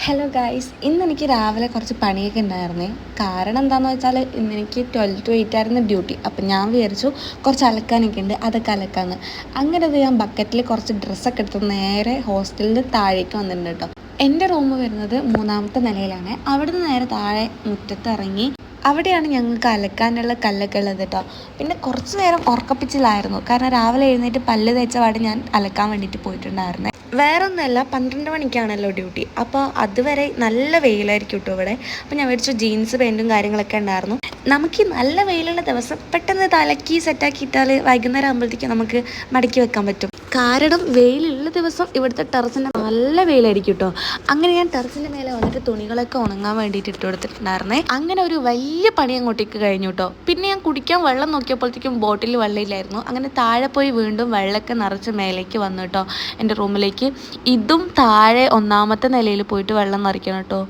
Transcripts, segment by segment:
Hello guys, ഇന്നെനിക്ക് രാവിലെ കുറച്ച് പണിയൊക്കെ ഉണ്ടായിരുന്നേ. കാരണം എന്താണെന്ന് വെച്ചാൽ ഇന്നെനിക്ക് 12 to 8 ആയിരുന്നു ഡ്യൂട്ടി. അപ്പം ഞാൻ വിചാരിച്ചു കുറച്ച് അലക്കാനൊക്കെ ഉണ്ട്, അതൊക്കെ അലക്കാമെന്ന്. അങ്ങനെ അത് ഞാൻ ബക്കറ്റിൽ കുറച്ച് ഡ്രസ്സൊക്കെ എടുത്ത് നേരെ ഹോസ്റ്റലിൽ താഴേക്ക് വന്നിട്ടുണ്ട് കേട്ടോ. എൻ്റെ റൂം വരുന്നത് 3ാമത്തെ നിലയിലാണ്. അവിടുന്ന് നേരെ താഴെ മുറ്റത്ത് ഇറങ്ങി അവിടെയാണ് ഞങ്ങൾക്ക് അലക്കാനുള്ള കല്ലൊക്കെ ഉള്ളത് കേട്ടോ. പിന്നെ കുറച്ച് നേരം ഉറക്കപ്പിച്ചിലായിരുന്നു, കാരണം രാവിലെ എഴുന്നേറ്റ് പല്ല് തേച്ച പാട് ഞാൻ അലക്കാൻ വേണ്ടിയിട്ട് പോയിട്ടുണ്ടായിരുന്നേ. വേറെ ഒന്നുമല്ല, 12 മണിക്കാണല്ലോ ഡ്യൂട്ടി. അപ്പോൾ അതുവരെ നല്ല വെയിലായിരിക്കും കേട്ടോ ഇവിടെ. അപ്പോൾ ഞാൻ മേടിച്ചു ജീൻസ് പാൻറ്റും കാര്യങ്ങളൊക്കെ ഉണ്ടായിരുന്നു. നമുക്ക് ഈ നല്ല വെയിലുള്ള ദിവസം പെട്ടെന്ന് തലക്കി സെറ്റാക്കിയിട്ടാൽ വൈകുന്നേരം ആകുമ്പോഴത്തേക്കും നമുക്ക് മടക്കി വെക്കാൻ പറ്റും. കാരണം വെയിലുള്ള ദിവസം ഇവിടുത്തെ ടെറസിൻ്റെ നല്ല വെയിലായിരിക്കും കേട്ടോ. അങ്ങനെ ഞാൻ ടെറസിൻ്റെ മേലെ വന്നിട്ട് തുണികളൊക്കെ ഉണങ്ങാൻ വേണ്ടിയിട്ട് ഇട്ട് കൊടുത്തിട്ടുണ്ടായിരുന്നേ. അങ്ങനെ ഒരു വലിയ പണി അങ്ങോട്ടേക്ക് കഴിഞ്ഞു കേട്ടോ. പിന്നെ ഞാൻ കുടിക്കാൻ വെള്ളം നോക്കിയപ്പോഴത്തേക്കും ബോട്ടിൽ വെള്ളമില്ലായിരുന്നു. അങ്ങനെ താഴെ പോയി വീണ്ടും വെള്ളമൊക്കെ നിറച്ച് മേലേക്ക് വന്നു കേട്ടോ എൻ്റെ റൂമിലേക്ക്. ഇതും താഴെ 1ാമത്തെ നിലയിൽ പോയിട്ട് വെള്ളം നിറയ്ക്കണം കേട്ടോ.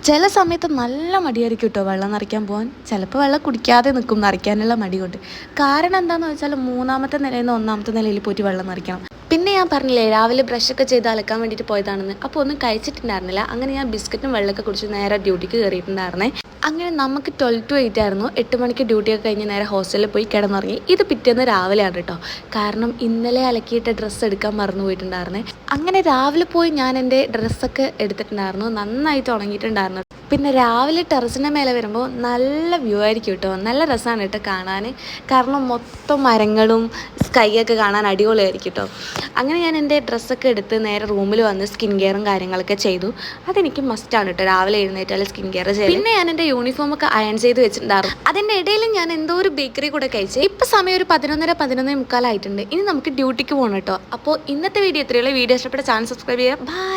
ചില സമയത്ത് നല്ല മടിയായിരിക്കും കേട്ടോ വെള്ളം നിറയ്ക്കാൻ പോകാൻ. ചിലപ്പോൾ വെള്ളം കുടിക്കാതെ നിൽക്കും നിറയ്ക്കാനുള്ള മടി കൊണ്ട്. കാരണം എന്താണെന്ന് വെച്ചാൽ 3ാമത്തെ നിലയിൽ നിന്ന് 1ാമത്തെ നിലയിൽ പോയിട്ട് വെള്ളം നിറയ്ക്കണം. പിന്നെ ഞാൻ പറഞ്ഞില്ലേ രാവിലെ ബ്രഷൊക്കെ ചെയ്ത് അലക്കാൻ വേണ്ടിയിട്ട് പോയതാണെന്ന്. അപ്പോൾ ഒന്നും കഴിച്ചിട്ടുണ്ടായിരുന്നില്ല. അങ്ങനെ ഞാൻ ബിസ്ക്കറ്റും വെള്ളമൊക്കെ കുടിച്ച് നേരെ ഡ്യൂട്ടിക്ക് കയറിയിട്ടുണ്ടായിരുന്നേ. അങ്ങനെ നമുക്ക് 12 to 8 ആയിരുന്നു. 8 മണിക്ക് ഡ്യൂട്ടിയൊക്കെ കഴിഞ്ഞ് നേരെ ഹോസ്റ്റലിൽ പോയി കിടന്നുറങ്ങി. ഇത് പിറ്റേന്ന് രാവിലെയാണ് കേട്ടോ. കാരണം ഇന്നലെ അലക്കിയിട്ട് ഡ്രസ്സ് എടുക്കാൻ മറന്നു പോയിട്ടുണ്ടായിരുന്നേ. അങ്ങനെ രാവിലെ പോയി ഞാൻ എൻ്റെ ഡ്രസ്സൊക്കെ എടുത്തിട്ടുണ്ടായിരുന്നു. നന്നായിട്ട് ഉണങ്ങിയിട്ടുണ്ടായിരുന്നു. പിന്നെ രാവിലെ ടെറസിൻ്റെ മേലെ വരുമ്പോൾ നല്ല വ്യൂ ആയിരിക്കും കേട്ടോ. നല്ല രസമാണ് കേട്ടോ കാണാൻ. കാരണം മൊത്തം മരങ്ങളും സ്കൈയൊക്കെ കാണാൻ അടിപൊളിയായിരിക്കും കേട്ടോ. അങ്ങനെ ഞാൻ എൻ്റെ ഡ്രസ്സൊക്കെ എടുത്ത് നേരെ റൂമിൽ വന്ന് സ്കിൻ കെയറും കാര്യങ്ങളൊക്കെ ചെയ്തു. അതെനിക്ക് മസ്റ്റാണ് കേട്ടോ, രാവിലെ എഴുന്നേറ്റാൽ സ്കിൻ കെയർ ചെയ്തു. പിന്നെ ഞാൻ എൻ്റെ യൂണിഫോമൊക്കെ അയൺ ചെയ്ത് വെച്ചിട്ടുണ്ടായിരുന്നു. അതിൻ്റെ ഇടയിൽ ഞാൻ എന്തോ ഒരു ബേക്കറി കൂടെ കഴിച്ചു. ഇപ്പം സമയം ഒരു 11:30-11:45 ആയിട്ടുണ്ട്. ഇനി നമുക്ക് ഡ്യൂട്ടിക്ക് പോകണം കേട്ടോ. അപ്പോൾ ഇന്നത്തെ വീഡിയോ എത്രയുള്ള വീഡിയോ ഇഷ്ടപ്പെട്ട ചാനൽ സബ്സ്ക്രൈബ് ചെയ്യുക. ബൈ.